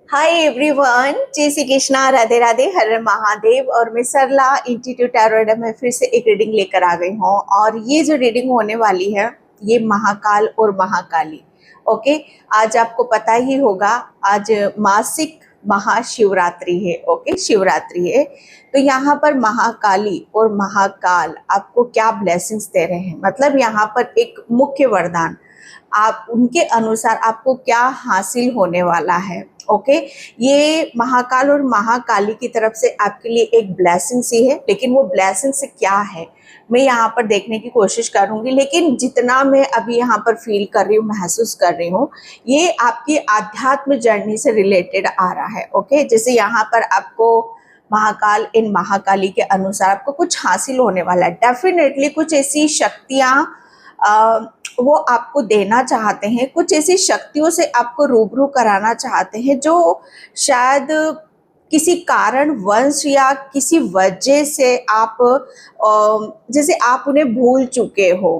Hi everyone, जय श्री कृष्णा, राधे राधे, हर हर महादेव। और मैं सरला इंस्टीट्यूट टैरोट में फिर से एक रीडिंग लेकर आ गई हूँ। और ये जो रीडिंग होने वाली है ये महाकाल और महाकाली। ओके, आज आपको पता ही होगा आज मासिक महाशिवरात्रि है। ओके, शिवरात्रि है। तो यहाँ पर महाकाली और महाकाल आपको क्या ब्लेसिंग्स दे रहे हैं, मतलब यहाँ पर एक मुख्य वरदान आप उनके अनुसार आपको क्या हासिल होने वाला है। ओके, ये महाकाल और महाकाली की तरफ से आपके लिए एक ब्लेसिंग सी है, लेकिन वो ब्लेसिंग से क्या है मैं यहाँ पर देखने की कोशिश करूंगी। लेकिन जितना मैं अभी यहाँ पर फील कर रही हूँ, महसूस कर रही हूँ, ये आपकी आध्यात्म जर्नी से रिलेटेड आ रहा है। ओके, जैसे यहाँ पर आपको महाकाल इन महाकाली के अनुसार आपको कुछ हासिल होने वाला है। डेफिनेटली कुछ ऐसी शक्तियाँ वो आपको देना चाहते हैं, कुछ ऐसी शक्तियों से आपको रूबरू कराना चाहते हैं जो शायद किसी कारण वंश या किसी वजह से आप जैसे आप उन्हें भूल चुके हो।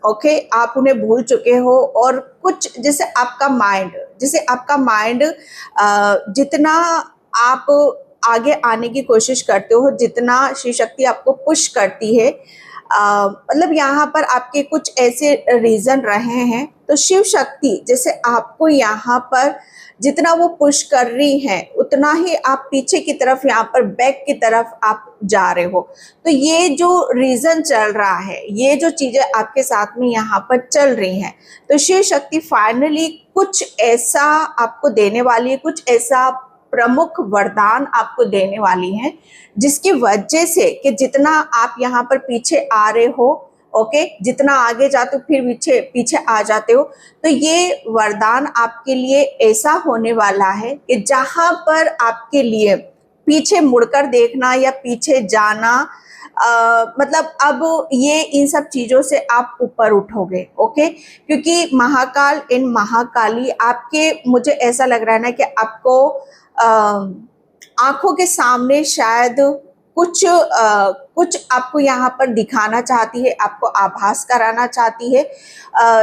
ओके, आप उन्हें भूल चुके हो। और कुछ जैसे आपका माइंड जितना आप आगे आने की कोशिश करते हो, जितना शिव शक्ति आपको पुश करती है, मतलब यहाँ पर आपके कुछ ऐसे रीजन रहे हैं। तो शिव शक्ति जैसे आपको यहाँ पर जितना वो पुश कर रही है उतना ही आप पीछे की तरफ, यहाँ पर बैक की तरफ आप जा रहे हो। तो ये जो रीजन चल रहा है, ये जो चीजें आपके साथ में यहाँ पर चल रही हैं, तो शिव शक्ति फाइनली कुछ ऐसा आपको देने वाली है, कुछ ऐसा प्रमुख वरदान आपको देने वाली हैं जिसकी वजह से कि जितना आप यहाँ पर पीछे आ रहे हो, ओके, जितना आगे जाते हो फिर पीछे पीछे आ जाते हो, तो ये वरदान आपके लिए ऐसा होने वाला है कि जहां पर आपके लिए पीछे मुड़कर देखना या पीछे जाना, मतलब अब ये इन सब चीजों से आप ऊपर उठोगे। ओके, क्योंकि महाकाल इन महाकाली आपके, मुझे ऐसा लग रहा है ना कि आपको आंखों के सामने शायद कुछ आपको यहाँ पर दिखाना चाहती है, आपको आभास कराना चाहती है,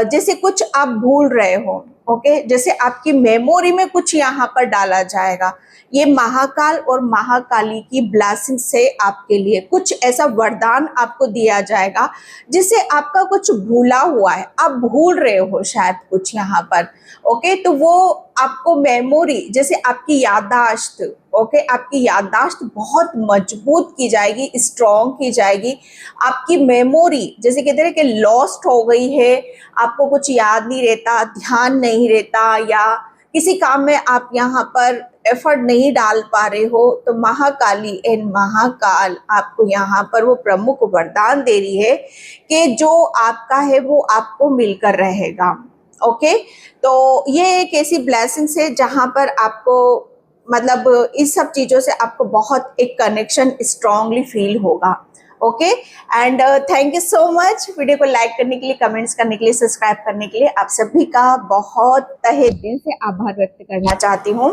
जैसे कुछ आप भूल रहे हो। ओके, जैसे आपकी मेमोरी में कुछ यहाँ पर डाला जाएगा। ये महाकाल और महाकाली की ब्लेसिंग से आपके लिए कुछ ऐसा वरदान आपको दिया जाएगा जिससे आपका कुछ भूला हुआ है, आप भूल रहे हो शायद कुछ यहाँ पर। ओके, तो वो आपको मेमोरी, जैसे आपकी याददाश्त, ओके, आपकी याददाश्त बहुत मजबूत की जाएगी, स्ट्रॉन्ग की जाएगी। आपकी मेमोरी जैसे कहते हैं कि लॉस्ट हो गई है, आपको कुछ याद नहीं रहता, ध्यान नहीं रहता, या किसी काम में आप यहाँ पर एफर्ट नहीं डाल पा रहे हो, तो महाकाली एंड महाकाल आपको यहाँ पर वो प्रमुख वरदान दे रही है कि जो आपका है वो आपको मिलकर रहेगा। ओके, तो ये एक ऐसी ब्लेसिंग्स है जहां पर आपको, मतलब इस सब चीजों से आपको बहुत एक कनेक्शन स्ट्रांगली फील होगा। Okay, and thank you so much video को लाइक करने के लिए, कमेंट्स करने के लिए, सब्सक्राइब करने के लिए। आप सभी का बहुत तहे दिल से आभार व्यक्त करना चाहती हूँ।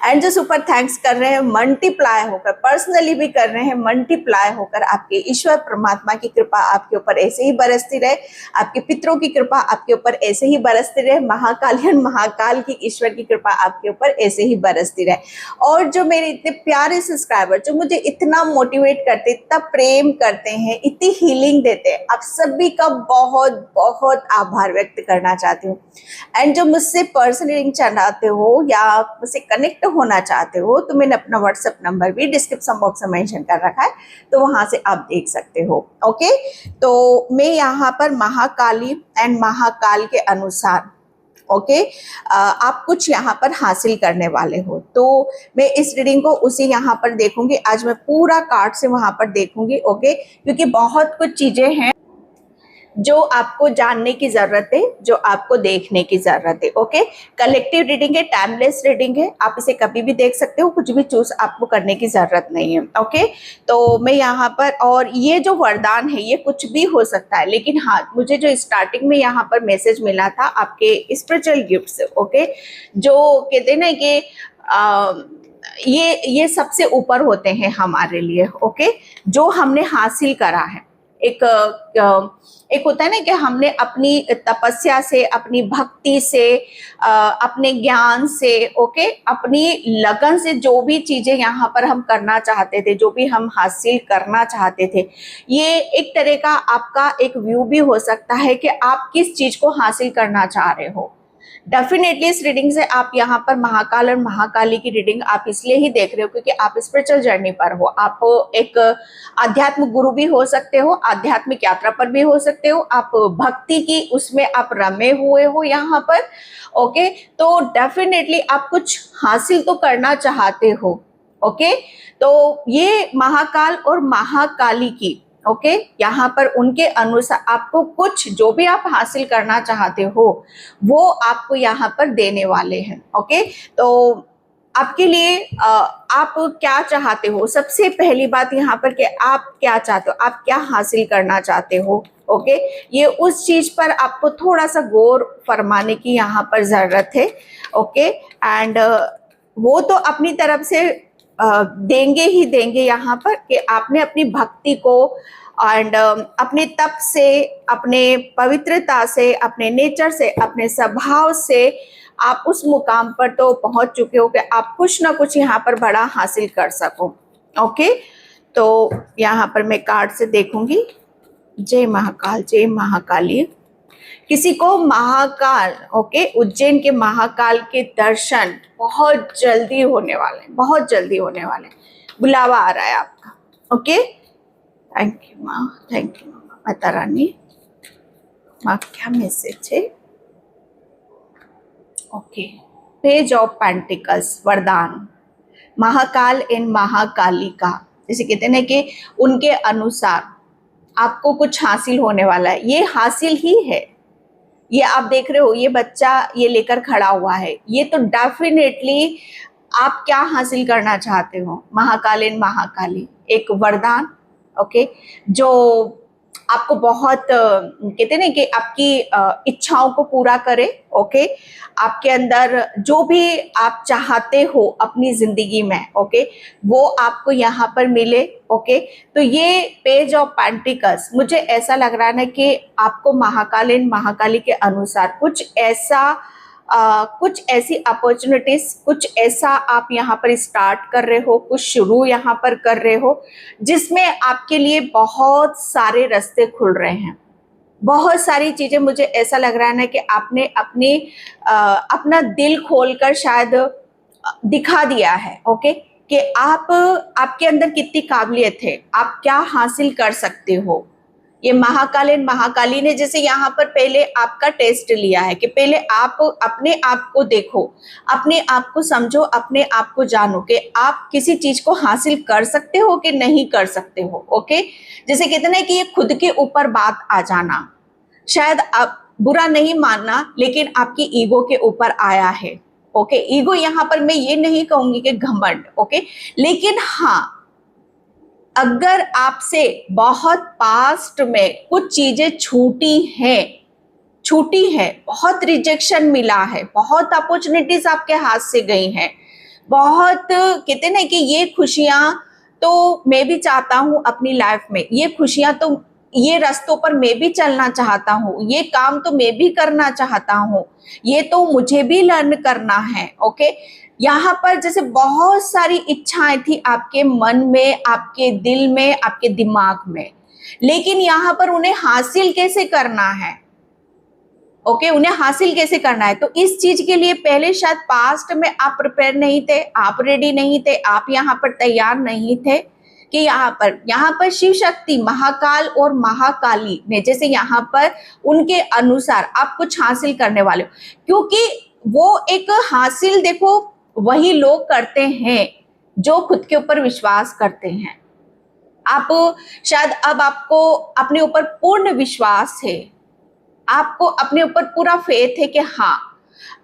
एंड जो सुपर थैंक्स कर रहे हैं मल्टीप्लाई होकर, पर्सनली भी कर रहे हैं मल्टीप्लाई होकर, आपके ईश्वर परमात्मा की कृपा आपके ऊपर ऐसे ही बरसती रहे, आपके पितरों की कृपा आपके ऊपर ऐसे ही बरसती रहे, महाकालियन महाकाल की ईश्वर की कृपा आपके ऊपर ऐसे ही बरसती रहे। और जो मेरे इतने प्यारे सब्सक्राइबर जो मुझे इतना मोटिवेट करते, इतना प्रेम करते हैं, इतनी हीलिंग देते हैं, आप सभी का बहुत बहुत आभार व्यक्त करना चाहती हूँ। एंड जो मुझसे पर्सनली चाहते हो या मुझसे कनेक्ट होना चाहते हो, तो मैंने अपना व्हाट्सएप नंबर भी डिस्क्रिप्शन बॉक्स में मेंशन कर रखा है, तो वहां से आप देख सकते हो। ओके, तो मैं यहाँ पर महाकाली एंड महाकाल के अनुसार, ओके, आप कुछ यहाँ पर हासिल करने वाले हो, तो मैं इस रीडिंग को उसी यहाँ पर देखूंगी। आज मैं पूरा कार्ड से वहां पर देखूंगी। ओके, क्योंकि बहुत कुछ चीजें हैं जो आपको जानने की जरूरत है, जो आपको देखने की जरूरत है। ओके, कलेक्टिव रीडिंग है, टाइमलेस रीडिंग है, आप इसे कभी भी देख सकते हो, कुछ भी चूज आपको करने की जरूरत नहीं है। ओके, तो मैं यहाँ पर, और ये जो वरदान है ये कुछ भी हो सकता है, लेकिन हाँ, मुझे जो स्टार्टिंग में यहाँ पर मैसेज मिला था आपके स्पिरिचुअल गिफ्ट्स, ओके, जो कहते हैं ना कि ये सबसे ऊपर होते हैं हमारे लिए। ओके, जो हमने हासिल करा है, एक होता है ना कि हमने अपनी तपस्या से, अपनी भक्ति से, अपने ज्ञान से, ओके, अपनी लगन से जो भी चीजें यहाँ पर हम करना चाहते थे, जो भी हम हासिल करना चाहते थे, ये एक तरह का आपका एक व्यू भी हो सकता है कि आप किस चीज को हासिल करना चाह रहे हो। डेफिनेटली इस रीडिंग से आप यहाँ पर महाकाल और महाकाली की रीडिंग आप इसलिए ही देख रहे हो क्योंकि आप स्पिरिचुअल जर्नी पर हो। आप एक आध्यात्मिक गुरु भी हो सकते हो, आध्यात्मिक यात्रा पर भी हो सकते हो, आप भक्ति की उसमें आप रमे हुए हो यहाँ पर। ओके, तो डेफिनेटली आप कुछ हासिल तो करना चाहते हो। ओके, तो ये महाकाल और महाकाली की, ओके, यहाँ पर उनके अनुसार आपको कुछ जो भी आप हासिल करना चाहते हो वो आपको यहाँ पर देने वाले हैं। ओके, तो आपके लिए आप क्या चाहते हो, सबसे पहली बात यहाँ पर कि आप क्या चाहते हो, आप क्या हासिल करना चाहते हो। ओके, ये उस चीज पर आपको थोड़ा सा गौर फरमाने की यहाँ पर जरूरत है। ओके, एंड वो तो अपनी तरफ से देंगे ही देंगे यहाँ पर कि आपने अपनी भक्ति को एंड अपने तप से, अपने पवित्रता से, अपने नेचर से, अपने स्वभाव से आप उस मुकाम पर तो पहुंच चुके हो कि आप कुछ ना कुछ यहाँ पर बड़ा हासिल कर सको। ओके, तो यहाँ पर मैं कार्ड से देखूंगी। जय महाकाल, जय महाकाली। किसी को महाकाल, ओके, उज्जैन के महाकाल के दर्शन बहुत जल्दी होने वाले हैं, बहुत जल्दी होने वाले हैं। बुलावा आ रहा है आपका। ओके, थैंक यू माँ, थैंक यू माता रानी। माँ क्या मैसेज है? ओके, पेज ऑफ पेंटिकल्स, वरदान, महाकाल इन महाकाली का, जैसे कहते हैं ना कि उनके अनुसार आपको कुछ हासिल होने वाला है। ये हासिल ही है, ये आप देख रहे हो, ये बच्चा ये लेकर खड़ा हुआ है, ये तो डेफिनेटली आप क्या हासिल करना चाहते हो। महाकालीन महाकाली एक वरदान, ओके, जो आपको बहुत कहते हैं ना कि आपकी इच्छाओं को पूरा करे। ओके, आपके अंदर जो भी आप चाहते हो अपनी जिंदगी में, ओके, वो आपको यहाँ पर मिले। ओके, तो ये पेज ऑफ पेंटिकल्स मुझे ऐसा लग रहा है ना कि आपको महाकालीन महाकाली के अनुसार कुछ ऐसी अपॉर्चुनिटीज, कुछ ऐसा आप यहाँ पर स्टार्ट कर रहे हो, कुछ शुरू यहाँ पर कर रहे हो जिसमें आपके लिए बहुत सारे रास्ते खुल रहे हैं, बहुत सारी चीजें। मुझे ऐसा लग रहा है ना कि आपने अपना दिल खोलकर शायद दिखा दिया है। ओके, कि आपके अंदर कितनी काबिलियत है, आप क्या हासिल कर सकते हो। ये महाकालीन महाकाली ने जैसे यहाँ पर पहले आपका टेस्ट लिया है कि पहले आप अपने आप को देखो, अपने आप को समझो, अपने आप को जानो कि आप किसी चीज को हासिल कर सकते हो कि नहीं कर सकते हो। ओके, जैसे कहते हैं कि ये खुद के ऊपर बात आ जाना, शायद आप बुरा नहीं मानना, लेकिन आपकी ईगो के ऊपर आया है। ओके, ईगो यहाँ पर मैं ये नहीं कहूंगी कि घमंड, ओके, लेकिन हाँ, अगर आपसे बहुत पास्ट में कुछ चीजें छूटी है, बहुत रिजेक्शन मिला है, बहुत अपॉर्चुनिटीज आपके हाथ से गई हैं, बहुत कहते ना कि ये खुशियां तो मैं भी चाहता हूं अपनी लाइफ में, ये खुशियां तो, ये रास्तों पर मैं भी चलना चाहता हूँ, ये काम तो मैं भी करना चाहता हूँ, ये तो मुझे भी लर्न करना है। ओके, यहाँ पर जैसे बहुत सारी इच्छाएं थी आपके मन में, आपके दिल में, आपके दिमाग में, लेकिन यहाँ पर उन्हें हासिल कैसे करना है। ओके, उन्हें हासिल कैसे करना है, तो इस चीज के लिए पहले शायद पास्ट में आप प्रिपेयर नहीं थे, आप रेडी नहीं थे, आप यहाँ पर तैयार नहीं थे कि यहाँ पर शिव शक्ति, महाकाल और महाकाली ने जैसे यहाँ पर उनके अनुसार आप कुछ हासिल करने वाले हो, क्योंकि वो एक हासिल देखो वही लोग करते हैं जो खुद के ऊपर विश्वास करते हैं। आप शायद अब आपको अपने ऊपर पूर्ण विश्वास है, आपको अपने ऊपर पूरा फेथ है कि हाँ,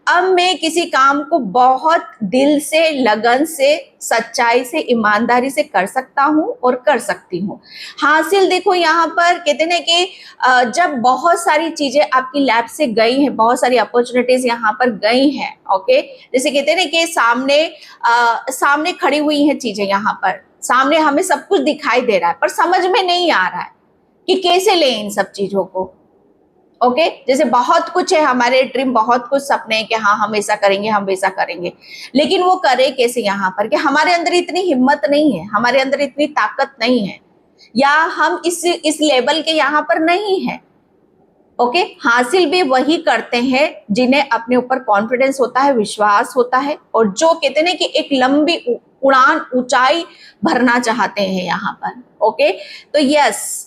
अब मैं किसी काम को बहुत दिल से, लगन से, सच्चाई से, ईमानदारी से कर सकता हूं और कर सकती हूं। हासिल देखो यहाँ पर कहते हैं कि जब बहुत सारी चीजें आपकी लैब से गई हैं, बहुत सारी अपॉर्चुनिटीज यहाँ पर गई हैं। ओके, जैसे कहते हैं ना कि सामने खड़ी हुई हैं चीजें, यहाँ पर सामने हमें सब कुछ दिखाई दे रहा है पर समझ में नहीं आ रहा है कि कैसे लें इन सब चीजों को। ओके जैसे बहुत कुछ है हमारे ड्रीम, बहुत कुछ सपने हैं कि हाँ हम ऐसा करेंगे, हम वैसा करेंगे, लेकिन वो करे कैसे यहाँ पर कि हमारे अंदर इतनी हिम्मत नहीं है, हमारे अंदर इतनी ताकत नहीं है, या हम इस लेवल के यहाँ पर नहीं है। ओके हासिल भी वही करते हैं जिन्हें अपने ऊपर कॉन्फिडेंस होता है, विश्वास होता है, और जो कहते हैं कि एक लंबी उड़ान, ऊंचाई भरना चाहते हैं यहाँ पर। ओके तो यस,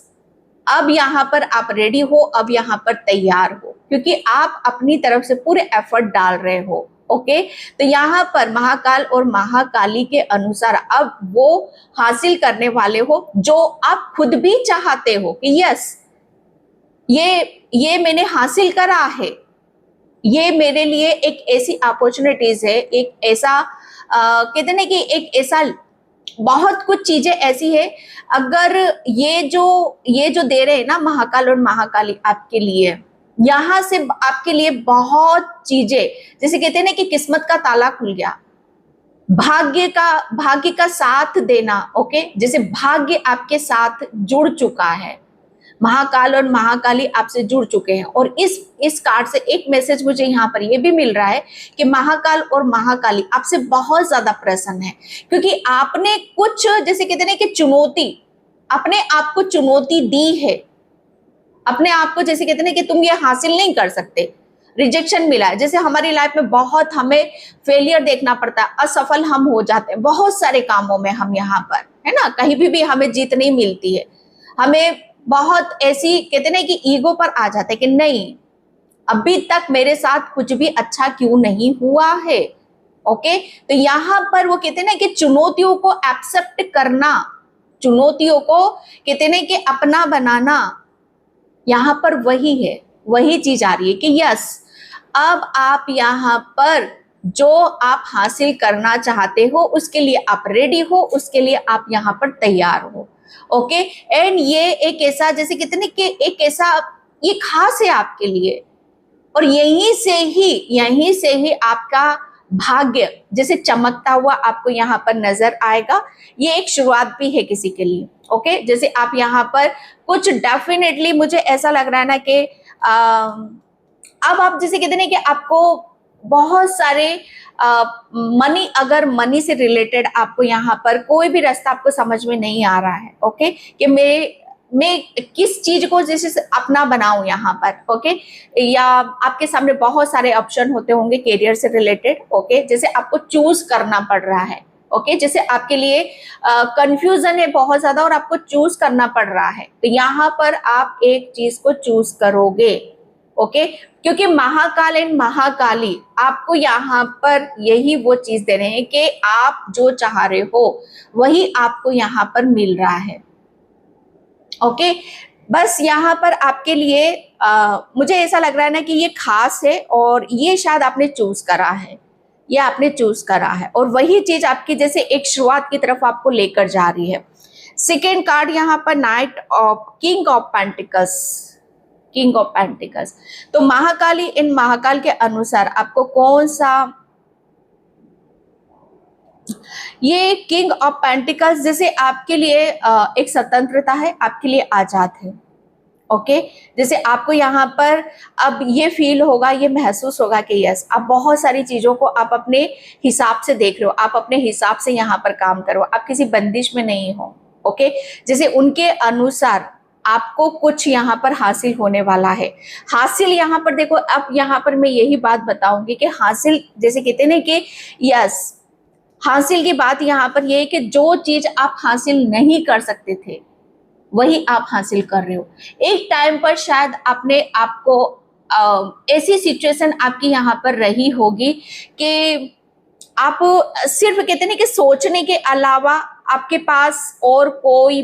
अब यहाँ पर आप रेडी हो, अब यहाँ पर तैयार हो, क्योंकि आप अपनी तरफ से पूरे एफर्ट डाल रहे हो। ओके तो यहाँ पर महाकाल और महाकाली के अनुसार अब वो हासिल करने वाले हो जो आप खुद भी चाहते हो कि यस ये मैंने हासिल करा है, ये मेरे लिए एक ऐसी अपॉर्चुनिटीज है, एक ऐसा कहते हैं कि एक ऐसा बहुत कुछ चीजें ऐसी है, अगर ये जो दे रहे हैं ना महाकाल और महाकाली आपके लिए, यहां से आपके लिए बहुत चीजें, जैसे कहते हैं ना कि किस्मत का ताला खुल गया, भाग्य का साथ देना। ओके जैसे भाग्य आपके साथ जुड़ चुका है, महाकाल और महाकाली आपसे जुड़ चुके हैं। और इस कार्ड से एक मैसेज मुझे यहाँ पर ये भी मिल रहा है कि महाकाल और महाकाली आपसे बहुत ज्यादा प्रसन्न है, क्योंकि आपने कुछ जैसे कहते हैं कि चुनौती, अपने आप को चुनौती दी है, अपने आप को जैसे कहते हैं कि तुम ये हासिल नहीं कर सकते, रिजेक्शन मिला है। जैसे हमारी लाइफ में बहुत हमें फेलियर देखना पड़ता है, असफल हम हो जाते हैं बहुत सारे कामों में, हम यहाँ पर है ना, कहीं भी हमें जीत नहीं मिलती है, हमें बहुत ऐसी कहते हैं कि ईगो पर आ जाते हैं कि नहीं अभी तक मेरे साथ कुछ भी अच्छा क्यों नहीं हुआ है। ओके तो यहाँ पर वो कहते हैं ना कि चुनौतियों को एक्सेप्ट करना, चुनौतियों को कहते हैं कि अपना बनाना, यहाँ पर वही है, वही चीज आ रही है कि यस अब आप यहाँ पर जो आप हासिल करना चाहते हो उसके लिए आप रेडी हो, उसके लिए आप यहाँ पर तैयार हो। ओके एंड ये एक ऐसा जैसे कितने कि एक ऐसा ये खास है आपके लिए, और यहीं से ही आपका भाग्य जैसे चमकता हुआ आपको यहाँ पर नजर आएगा। ये एक शुरुआत भी है किसी के लिए। ओके जैसे आप यहाँ पर कुछ डेफिनेटली मुझे ऐसा लग रहा है ना कि अब आप जैसे कहते हैं कि आपको बहुत सारे मनी, अगर मनी से रिलेटेड आपको यहाँ पर कोई भी रास्ता आपको समझ में नहीं आ रहा है, ओके कि मैं किस चीज को जैसे अपना बनाऊं यहाँ पर। ओके या आपके सामने बहुत सारे ऑप्शन होते होंगे करियर से रिलेटेड। ओके जैसे आपको चूज करना पड़ रहा है। ओके जैसे आपके लिए कंफ्यूजन है बहुत ज्यादा और आपको चूज करना पड़ रहा है, तो यहाँ पर आप एक चीज को चूज करोगे। ओके क्योंकि महाकाल एंड महाकाली आपको यहाँ पर यही वो चीज दे रहे हैं कि आप जो चाह रहे हो वही आपको यहाँ पर मिल रहा है। ओके बस यहाँ पर आपके लिए मुझे ऐसा लग रहा है ना कि ये खास है और ये शायद आपने चूज करा है, ये आपने चूज करा है, और वही चीज आपकी जैसे एक शुरुआत की तरफ आपको लेकर जा रही है। सेकेंड कार्ड यहाँ पर night of king of pentacles, king of pentacles. तो महाकाली इन महाकाल के अनुसार आपको कौन सा, ये किंग ऑफ पेंटिकल्स जैसे आपके लिए एक स्वतंत्रता है, आपके लिए आजाद है। ओके जैसे आपको यहाँ पर अब ये फील होगा, ये महसूस होगा कि यस आप बहुत सारी चीजों को आप अपने हिसाब से देख रहे हो, आप अपने हिसाब से यहाँ पर काम करो, आप किसी बंदिश में नहीं हो। ओके जैसे उनके अनुसार आपको कुछ यहाँ पर हासिल होने वाला है। हासिल यहाँ पर देखो, अब यहाँ पर मैं यही बात बताऊंगी कि हासिल जैसे कहते हैं कि यस हासिल की बात यहाँ पर यह है कि जो चीज आप हासिल नहीं कर सकते थे वही आप हासिल कर रहे हो। एक टाइम पर शायद आपने आपको ऐसी सिचुएशन आपकी यहाँ पर रही होगी कि आप सिर्फ कहते हैं कि सोचने के अलावा आपके पास और कोई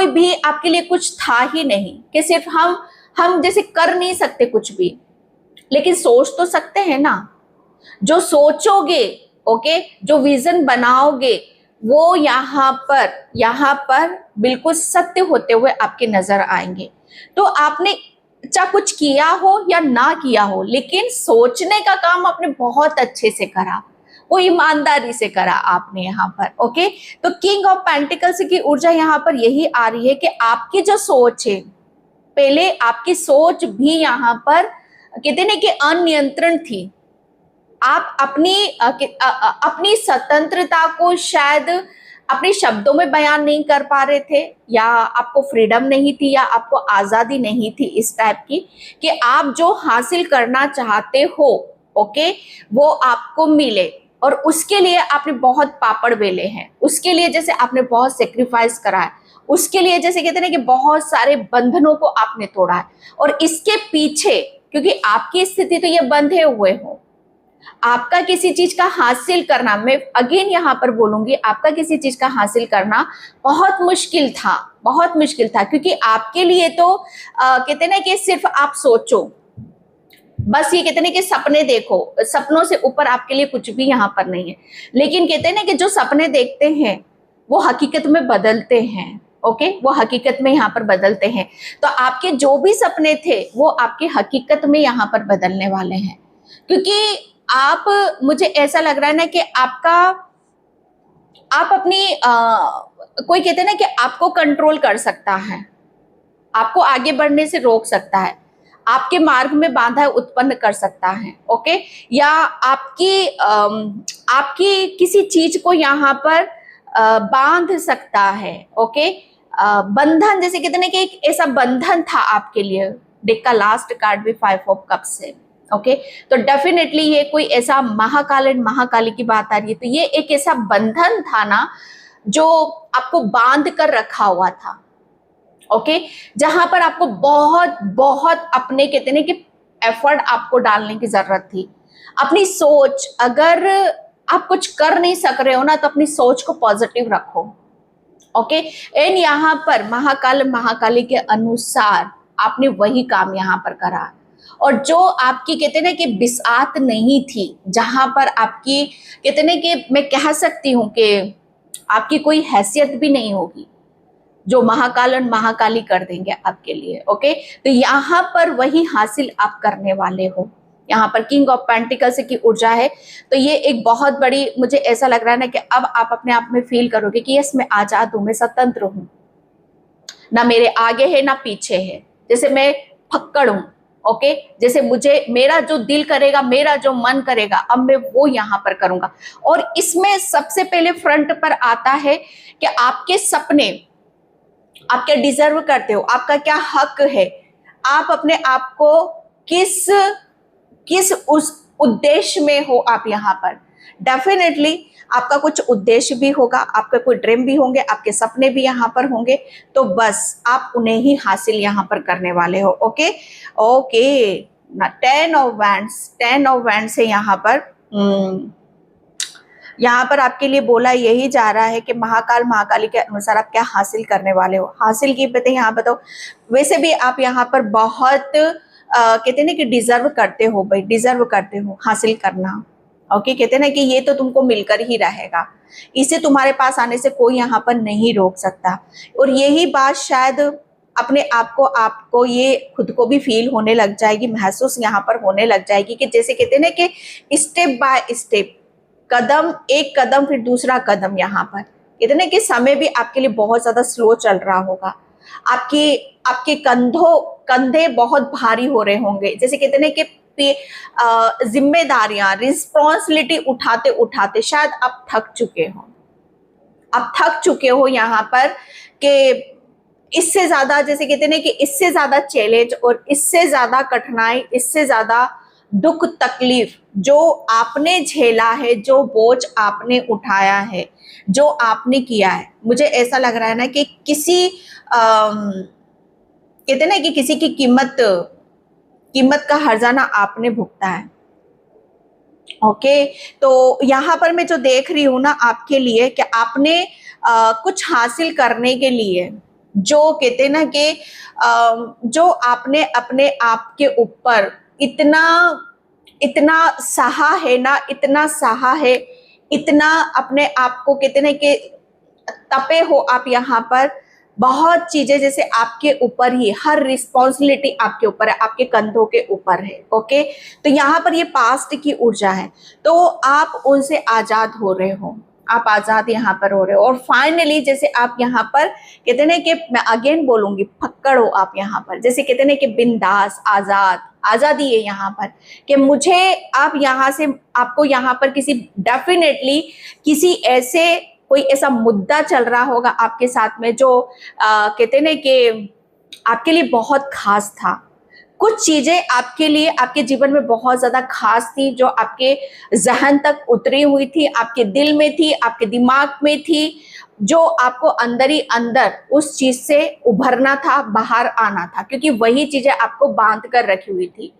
भी आपके लिए कुछ था ही नहीं, कि सिर्फ हम जैसे कर नहीं सकते कुछ भी, लेकिन सोच तो सकते हैं ना। जो सोचोगे, ओके जो विजन बनाओगे वो यहाँ पर बिल्कुल सत्य होते हुए आपके नजर आएंगे। तो आपने चाहे कुछ किया हो या ना किया हो, लेकिन सोचने का काम आपने बहुत अच्छे से करा, वो ईमानदारी से करा आपने यहाँ पर। ओके, तो किंग ऑफ पेंटिकल्स की ऊर्जा यहाँ पर यही आ रही है कि आपकी जो सोच है, पहले आपकी सोच भी यहाँ पर कहते ना कि अनियंत्रण थी। आप अपनी स्वतंत्रता को शायद अपने शब्दों में बयान नहीं कर पा रहे थे, या आपको फ्रीडम नहीं थी, या आपको आजादी नहीं थी इस टाइप की कि आप जो हासिल करना चाहते हो, ओके, वो आपको मिले। और उसके लिए आपने बहुत पापड़ बेले हैं, उसके लिए जैसे आपने बहुत सेक्रीफाइस करा है, उसके लिए जैसे कहते हैं कि बहुत सारे बंधनों को आपने तोड़ा है। और इसके पीछे, क्योंकि आपकी स्थिति तो ये बंधे हुए हो, आपका किसी चीज का हासिल करना, मैं अगेन यहां पर बोलूंगी, आपका किसी चीज का हासिल करना बहुत मुश्किल था, बहुत मुश्किल था। क्योंकि आपके लिए तो कहते ना कि सिर्फ आप सोचो, बस ये कहते ना कि सपने देखो, सपनों से ऊपर आपके लिए कुछ भी यहाँ पर नहीं है। लेकिन कहते हैं ना कि जो सपने देखते हैं वो हकीकत में बदलते हैं। ओके, वो हकीकत में यहाँ पर बदलते हैं। तो आपके जो भी सपने थे वो आपकी हकीकत में यहाँ पर बदलने वाले हैं। क्योंकि आप, मुझे ऐसा लग रहा है ना कि आप अपनी कोई कहते हैं ना कि आपको कंट्रोल कर सकता है, आपको आगे बढ़ने से रोक सकता है, आपके मार्ग में बाधा उत्पन्न कर सकता है। ओके, या आपकी किसी चीज को यहाँ पर बांध सकता है। ओके, बंधन, जैसे कहते हैं कि एक ऐसा बंधन था आपके लिए। डेक का लास्ट कार्ड भी 5 ऑफ कप्स है। ओके, तो डेफिनेटली ये कोई ऐसा महाकाल एंड महाकाली की बात आ रही है। तो ये एक ऐसा बंधन था ना जो आपको बांध कर रखा हुआ था। ओके, जहां पर आपको बहुत बहुत अपने कहते हैं कि एफर्ट आपको डालने की जरूरत थी। अपनी सोच, अगर आप कुछ कर नहीं सक रहे हो ना, तो अपनी सोच को पॉजिटिव रखो। ओके, एंड यहाँ पर महाकाल महाकाली के अनुसार आपने वही काम यहाँ पर करा। और जो आपकी कहते ना कि बिसात नहीं थी, जहां पर आपकी कहते ना कि मैं कह सकती हूँ कि आपकी कोई हैसियत भी नहीं होगी, जो महाकाल और महाकाली कर देंगे आपके लिए। ओके, तो यहाँ पर वही हासिल आप करने वाले हो। यहाँ पर किंग ऑफ पेंटिकल्स की ऊर्जा है। तो ये एक बहुत बड़ी, मुझे ऐसा लग रहा है ना कि अब आप अपने आप में फील करोगे कि यस, मैं आजाद हूं, मैं स्वतंत्र हूं, ना मेरे आगे है ना पीछे है, जैसे मैं फक्कड़ हूं। ओके, जैसे मुझे, मेरा जो दिल करेगा, मेरा जो मन करेगा, अब मैं वो यहाँ पर करूंगा। और इसमें सबसे पहले फ्रंट पर आता है कि आपके सपने आप क्या डिजर्व करते हो, आपका क्या हक है, आप अपने आप को किस किस उस उद्देश्य में हो आप यहाँ पर। डेफिनेटली आपका कुछ उद्देश्य भी होगा, आपके कोई ड्रीम भी होंगे, आपके सपने भी यहाँ पर होंगे। तो बस आप उन्हें ही हासिल यहाँ पर करने वाले हो। ओके, ओके ना, 10 ऑफ वैंड्स, 10 ऑफ वैंड्स है यहाँ पर। यहाँ पर आपके लिए बोला यही जा रहा है कि महाकाल महाकाली के अनुसार आप क्या हासिल करने वाले हो। हासिल की पता यहाँ बताओ। वैसे भी आप यहाँ पर बहुत कहते हैं ना कि डिजर्व करते हो भाई, डिजर्व करते हो हासिल करना। ओके, कहते हैं ना कि ये तो तुमको मिलकर ही रहेगा, इसे तुम्हारे पास आने से कोई यहाँ पर नहीं रोक सकता। और यही बात शायद अपने आपको ये खुद को भी फील होने लग जाएगी, महसूस यहाँ पर होने लग जाएगी कि जैसे कहते हैं ना कि स्टेप बाय स्टेप, कदम एक कदम फिर दूसरा कदम, यहाँ पर कहते हैं ना कि समय भी आपके लिए बहुत ज्यादा स्लो चल रहा होगा। आपके कंधे बहुत भारी हो रहे होंगे, जैसे कहते हैं ना कि जिम्मेदारियां, रिस्पॉन्सिबिलिटी उठाते उठाते शायद आप थक चुके हो। आप थक चुके हो यहाँ पर कि इससे ज्यादा, जैसे कहते हैं ना कि इससे ज्यादा चैलेंज और इससे ज्यादा कठिनाई, इससे ज्यादा दुख तकलीफ जो आपने झेला है, जो बोझ आपने उठाया है, जो आपने किया है, मुझे ऐसा लग रहा है ना कि किसी कहते हैं ना कि किसी की कीमत का हर्जाना आपने भुगता है। ओके, तो यहाँ पर मैं जो देख रही हूँ ना आपके लिए कि आपने कुछ हासिल करने के लिए, जो कहते हैं ना कि जो आपने अपने आप के ऊपर इतना सहा है ना, इतना सहा है, इतना अपने आप को कहते हैं ना कि तपे हो आप यहाँ पर, बहुत चीजें जैसे आपके ऊपर ही, हर रिस्पॉन्सिबिलिटी आपके ऊपर है, आपके कंधों के ऊपर है। ओके, तो यहाँ पर ये पास्ट की ऊर्जा है, तो आप उनसे आजाद हो रहे हो, आप आजाद यहाँ पर हो रहे हो। और फाइनली जैसे आप यहाँ पर कहते ना कि, मैं अगेन बोलूंगी, फक्कड़ हो आप यहाँ पर, जैसे कहते ना कि बिंदास, आजाद, आजादी है यहाँ पर कि मुझे, आप यहाँ से, आपको यहाँ पर किसी डेफिनेटली किसी ऐसे, कोई ऐसा मुद्दा चल रहा होगा आपके साथ में जो कहते ना कि आपके लिए बहुत खास था। कुछ चीजें आपके लिए, आपके जीवन में बहुत ज्यादा खास थी, जो आपके जहन तक उतरी हुई थी, आपके दिल में थी, आपके दिमाग में थी, जो आपको अंदर ही अंदर उस चीज से उभरना था, बाहर आना था, क्योंकि वही चीजें आपको बांध कर रखी हुई थी।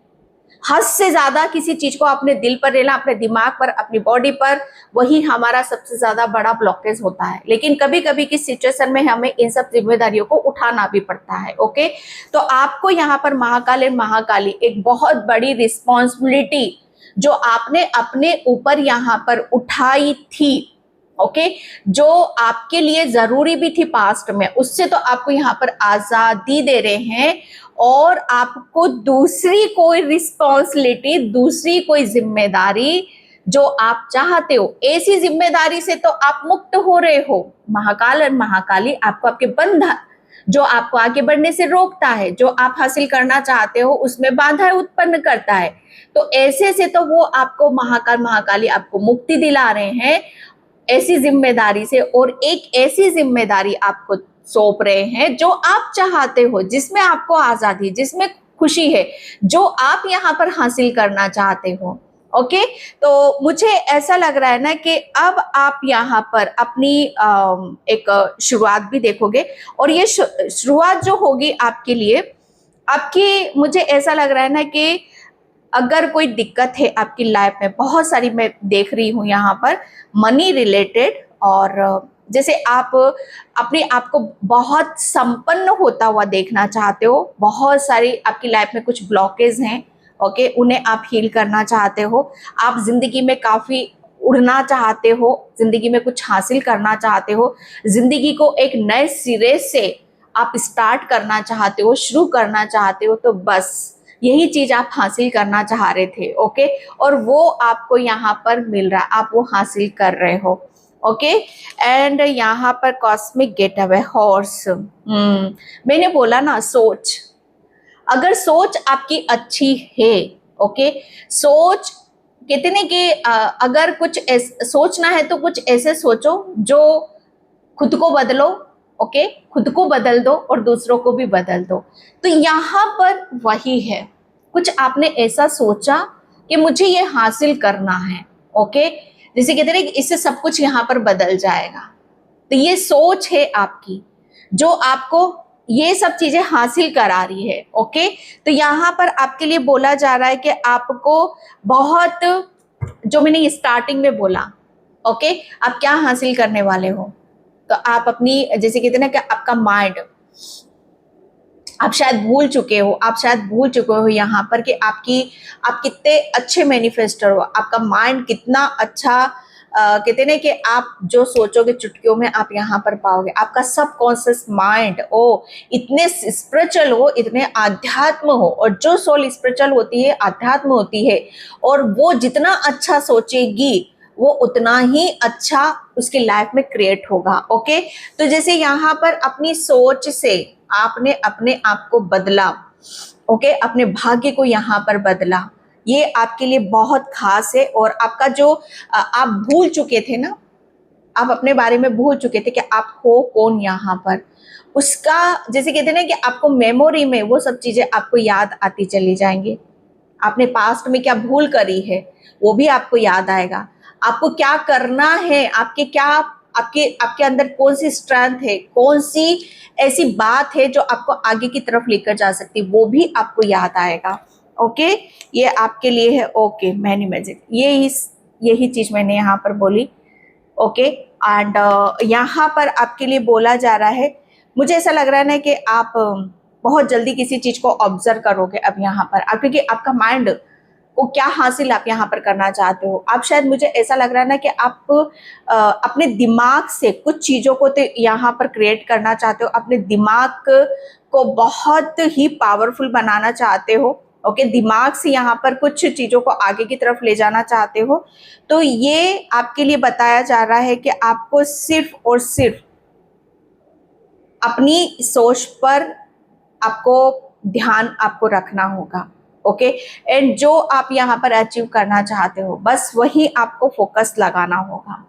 हद से ज्यादा किसी चीज को अपने दिल पर लेना, अपने दिमाग पर, अपनी बॉडी पर, वही हमारा सबसे ज्यादा बड़ा ब्लॉकेज होता है। लेकिन कभी कभी की सिचुएशन में हमें इन सब जिम्मेदारियों को उठाना भी पड़ता है। ओके, तो आपको यहाँ पर महाकाल एंड महाकाली एक बहुत बड़ी रिस्पॉन्सिबिलिटी जो आपने अपने ऊपर यहाँ पर उठाई थी, ओके, जो आपके लिए जरूरी भी थी पास्ट में, उससे तो आपको यहाँ पर आजादी दे रहे हैं, और आपको दूसरी कोई रिस्पॉन्सिबिलिटी, दूसरी कोई जिम्मेदारी जो आप चाहते हो, ऐसी जिम्मेदारी से तो आप मुक्त हो रहे हो। महाकाल और महाकाली आपको आपके बंधन, जो आपको आगे बढ़ने से रोकता है, जो आप हासिल करना चाहते हो उसमें बाधा उत्पन्न करता है, तो ऐसे से तो वो आपको महाकाल महाकाली आपको मुक्ति दिला रहे हैं ऐसी जिम्मेदारी से, और एक ऐसी जिम्मेदारी आपको सौंप रहे हैं जो आप चाहते हो, जिसमें आपको आजादी, जिसमें खुशी है, जो आप यहाँ पर हासिल करना चाहते हो। ओके, तो मुझे ऐसा लग रहा है ना कि अब आप यहाँ पर अपनी एक शुरुआत भी देखोगे, और ये शुरुआत जो होगी आपके लिए, आपकी, मुझे ऐसा लग रहा है ना कि अगर कोई दिक्कत है आपकी लाइफ में, बहुत सारी मैं देख रही हूँ यहाँ पर मनी रिलेटेड, और जैसे आप अपने आप को बहुत संपन्न होता हुआ देखना चाहते हो, बहुत सारी आपकी लाइफ में कुछ ब्लॉकेज हैं, ओके, उन्हें आप हील करना चाहते हो, आप जिंदगी में काफी उड़ना चाहते हो, जिंदगी में कुछ हासिल करना चाहते हो, जिंदगी को एक नए सिरे से आप स्टार्ट करना चाहते हो, शुरू करना चाहते हो, तो बस यही चीज आप हासिल करना चाह रहे थे। ओके, और वो आपको यहाँ पर मिल रहा है, आप वो हासिल कर रहे हो। ओके, एंड यहाँ पर कॉस्मिक गेट अवे हॉर्स, मैंने बोला ना, सोच, अगर सोच आपकी अच्छी है, ओके, सोच कहते ना कि अगर कुछ सोचना है तो कुछ ऐसे सोचो जो खुद को बदलो, ओके, खुद को बदल दो और दूसरों को भी बदल दो। तो यहाँ पर वही है, कुछ आपने ऐसा सोचा कि मुझे ये हासिल करना है, ओके, जैसे कहते हैं कि इससे सब कुछ यहाँ पर बदल जाएगा। तो ये सोच है आपकी जो आपको ये सब चीजें हासिल करा रही है। ओके, तो यहाँ पर आपके लिए बोला जा रहा है कि आपको बहुत, जो मैंने स्टार्टिंग में बोला, ओके, आप क्या हासिल करने वाले हो, तो आप अपनी, जैसे कहते हैं ना कि आपका माइंड, आप शायद भूल चुके हो यहाँ पर कि आप कितने अच्छे मैनिफेस्टर हो, आपका माइंड कितना अच्छा, कहते हैं ना कि आप जो सोचोगे चुटकियों में आप यहाँ पर पाओगे। आपका सबकॉन्शियस माइंड, ओ इतने स्पिरिचुअल हो, इतने आध्यात्म हो, और जो सोल स्पिरिचुअल होती है, आध्यात्म होती है, और वो जितना अच्छा सोचेगी वो उतना ही अच्छा उसकी लाइफ में क्रिएट होगा। ओके, तो जैसे यहाँ पर अपनी सोच से आपने अपने आप को बदला, ओके, अपने भाग्य को यहाँ पर बदला, ये आपके लिए बहुत खास है। और आपका जो आप भूल चुके थे ना, आप अपने बारे में भूल चुके थे कि आप हो कौन यहाँ पर, उसका, जैसे कहते हैं ना कि आपको मेमोरी में वो सब चीजें आपको याद आती चली जाएंगी। आपने पास्ट में क्या भूल करी है वो भी आपको याद आएगा, आपको क्या करना है, आपके अंदर कौन सी स्ट्रेंथ है, कौन सी ऐसी बात है जो आपको आगे की तरफ लेकर जा सकती है, वो भी आपको याद आएगा। ओके, ये आपके लिए है। ओके, मैनी मैजिक, यही चीज मैंने यहाँ पर बोली। ओके, एंड यहाँ पर आपके लिए बोला जा रहा है, मुझे ऐसा लग रहा है ना कि आप बहुत जल्दी किसी चीज को ऑब्जर्व करोगे अब यहाँ पर, क्योंकि आपका माइंड वो क्या हासिल आप यहाँ पर करना चाहते हो। आप शायद, मुझे ऐसा लग रहा है ना कि आप अपने दिमाग से कुछ चीजों को तो यहाँ पर क्रिएट करना चाहते हो, अपने दिमाग को बहुत ही पावरफुल बनाना चाहते हो। ओके, दिमाग से यहाँ पर कुछ चीजों को आगे की तरफ ले जाना चाहते हो। तो ये आपके लिए बताया जा रहा है कि आपको सिर्फ और सिर्फ अपनी सोच पर आपको ध्यान आपको रखना होगा। ओके, एंड जो आप यहाँ पर अचीव करना चाहते हो बस वही आपको फोकस लगाना होगा।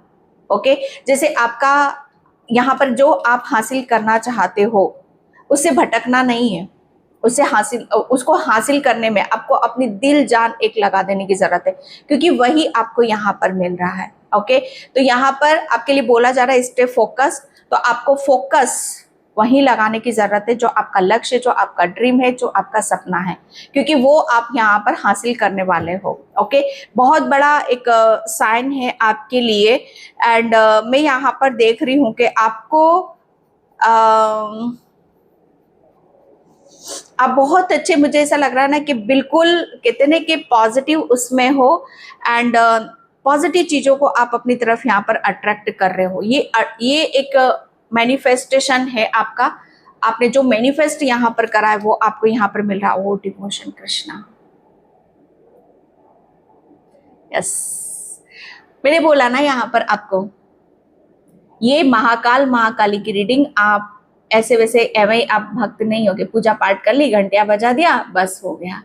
ओके, जैसे आपका यहाँ पर जो आप हासिल करना चाहते हो उससे भटकना नहीं है, उसको हासिल करने में आपको अपनी दिल जान एक लगा देने की जरूरत है, क्योंकि वही आपको यहाँ पर मिल रहा है। ओके, तो यहाँ पर आपके लिए बोला जा रहा है स्टे फोकस। तो आपको फोकस वहीं लगाने की जरूरत है जो आपका लक्ष्य, जो आपका ड्रीम है, जो आपका सपना है, क्योंकि वो आप यहाँ पर हासिल करने वाले हो। ओके, बहुत बड़ा एक साइन है आपके लिए। एंड मैं यहाँ पर देख रही हूँ कि आपको आप बहुत अच्छे, मुझे ऐसा लग रहा है ना कि बिल्कुल कहते ना कि पॉजिटिव उसमें हो, एंड पॉजिटिव चीजों को आप अपनी तरफ यहाँ पर अट्रैक्ट कर रहे हो। ये एक मैनिफेस्टेशन है आपका। आपने जो मैनिफेस्ट यहाँ पर करा है वो आपको यहाँ पर मिल रहा है। वो डिवोशन कृष्णा, यस, मैंने बोला ना यहाँ पर आपको ये महाकाली की रीडिंग आप ऐसे वैसे एवं आप भक्त नहीं होगे, पूजा पाठ कर ली, घंटियां बजा दिया, बस हो गया।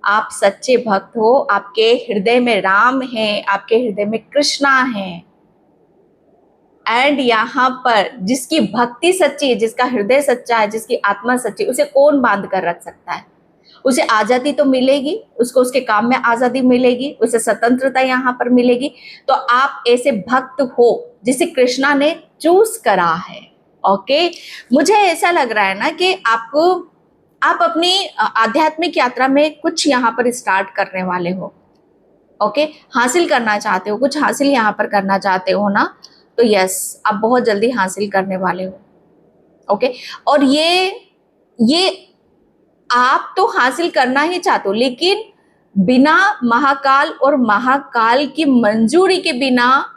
आप सच्चे भक्त हो, आपके हृदय में राम है, आपके हृदय में कृष्णा है। एंड यहाँ पर जिसकी भक्ति सच्ची है, जिसका हृदय सच्चा है, जिसकी आत्मा सच्ची, उसे कौन बांध कर रख सकता है। उसे आजादी तो मिलेगी, उसको उसके काम में आजादी मिलेगी, उसे स्वतंत्रता यहाँ पर मिलेगी। तो आप ऐसे भक्त हो जिसे कृष्णा ने चूज करा है। ओके, मुझे ऐसा लग रहा है ना कि आप अपनी आध्यात्मिक यात्रा में कुछ यहाँ पर स्टार्ट करने वाले हो। ओके, हासिल करना चाहते हो, कुछ हासिल यहाँ पर करना चाहते हो ना, तो यस, आप बहुत जल्दी हासिल करने वाले हो। ओके, और ये आप तो हासिल करना ही चाहते हो, लेकिन बिना महाकाल और महाकाल की मंजूरी के बिना